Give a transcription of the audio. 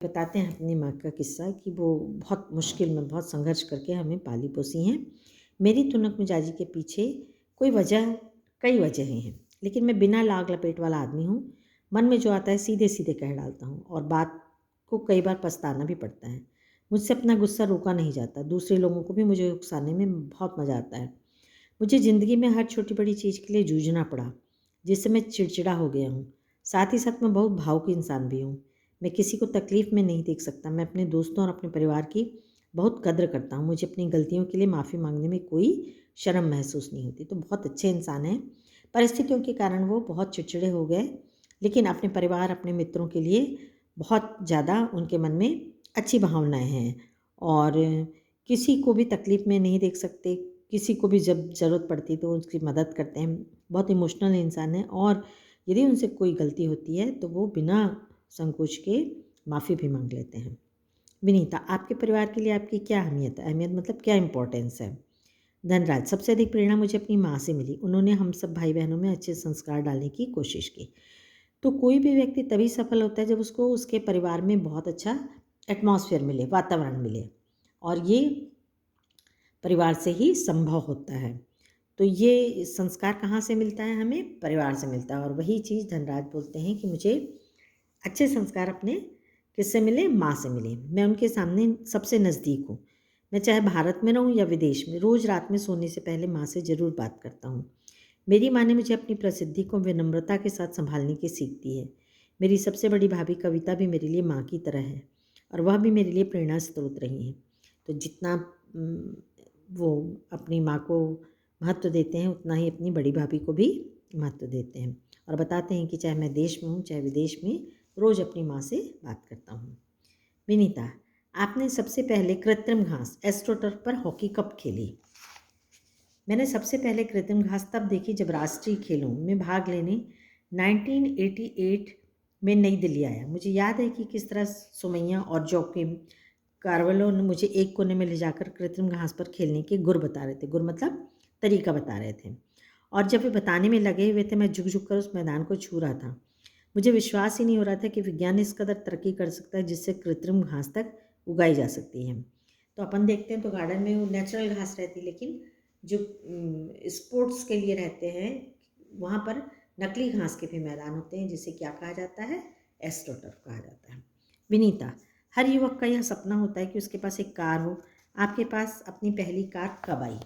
बताते हैं अपनी माँ का किस्सा कि वो बहुत मुश्किल में, बहुत संघर्ष करके हमें पाली पोसी हैं। मेरी तुनक मिजाजी के पीछे कई वजहें हैं, लेकिन मैं बिना लाग लपेट वाला आदमी हूँ। मन में जो आता है सीधे सीधे कह डालता हूँ और बात को कई बार पछताना भी पड़ता है। मुझसे अपना गुस्सा रोका नहीं जाता। दूसरे लोगों को भी मुझे उकसाने में बहुत मज़ा आता है। मुझे ज़िंदगी में हर छोटी बड़ी चीज़ के लिए जूझना पड़ा, जिससे मैं चिड़चिड़ा हो गया हूँ। साथ ही साथ मैं बहुत भावुक इंसान भी हूँ। मैं किसी को तकलीफ़ में नहीं देख सकता। मैं अपने दोस्तों और अपने परिवार की बहुत कद्र करता हूँ। मुझे अपनी गलतियों के लिए माफ़ी माँगने में कोई शर्म महसूस नहीं होती। तो बहुत अच्छे इंसान हैं। परिस्थितियों के कारण वो बहुत चिड़चिड़े हो गए, लेकिन अपने परिवार, अपने मित्रों के लिए बहुत ज़्यादा उनके मन में अच्छी भावनाएँ हैं और किसी को भी तकलीफ़ में नहीं देख सकते। किसी को भी जब ज़रूरत पड़ती है तो उसकी मदद करते हैं। बहुत इमोशनल इंसान हैं और यदि उनसे कोई गलती होती है तो वो बिना संकोच के माफ़ी भी माँग लेते हैं। विनीता, आपके परिवार के लिए आपकी क्या अहमियत है? अहमियत मतलब क्या इम्पोर्टेंस है? धनराज, सबसे अधिक प्रेरणा मुझे अपनी माँ से मिली। उन्होंने हम सब भाई-बहनों में अच्छे संस्कार डालने की कोशिश की। तो कोई भी व्यक्ति तभी सफल होता है जब उसको उसके परिवार में बहुत अच्छा एटमॉस्फेयर मिले, वातावरण मिले और ये परिवार से ही संभव होता है। तो ये संस्कार कहाँ से मिलता है हमें? परिवार से मिलता है और वही चीज़ धनराज बोलते हैं कि मुझे अच्छे संस्कार अपने किससे मिले? माँ से मिले। मैं उनके सामने सबसे नज़दीक हूँ। मैं चाहे भारत में रहूँ या विदेश में, रोज़ रात में सोने से पहले माँ से ज़रूर बात करता हूँ। मेरी माँ ने मुझे अपनी प्रसिद्धि को विनम्रता के साथ सँभालने की सीख दी है। मेरी सबसे बड़ी भाभी कविता भी मेरे लिए माँ की तरह है और वह भी मेरे लिए प्रेरणा स्रोत रही हैं। तो जितना वो अपनी माँ को महत्व देते हैं, उतना ही अपनी बड़ी भाभी को भी महत्व देते हैं और बताते हैं कि चाहे मैं देश में हूँ, चाहे विदेश में, रोज़ अपनी माँ से बात करता हूँ। विनीता, आपने सबसे पहले कृत्रिम घास एस्ट्रोटर्फ पर हॉकी कब खेली? मैंने सबसे पहले कृत्रिम घास तब देखी जब राष्ट्रीय खेलों में भाग लेने 1988 में नई दिल्ली आया। मुझे याद है कि किस तरह सुमैया और जोकिम कार्वलो ने मुझे एक कोने में ले जाकर कृत्रिम घास पर खेलने के गुर बता रहे थे। गुर मतलब तरीका बता रहे थे और जब वे बताने में लगे हुए थे, मैं झुक कर उस मैदान को छू रहा था। मुझे विश्वास ही नहीं हो रहा था कि विज्ञान इस कदर तरक्की कर सकता है जिससे कृत्रिम घास तक उगाई जा सकती है। तो अपन देखते हैं तो गार्डन में वो नेचुरल घास रहती है, लेकिन जो स्पोर्ट्स के लिए रहते हैं वहाँ पर नकली घास के भी मैदान होते हैं, जिसे क्या कहा जाता है? एस्ट्रोटर्फ कहा जाता है। विनीता, हर युवक का यह सपना होता है कि उसके पास एक कार हो। आपके पास अपनी पहली कार कब आई?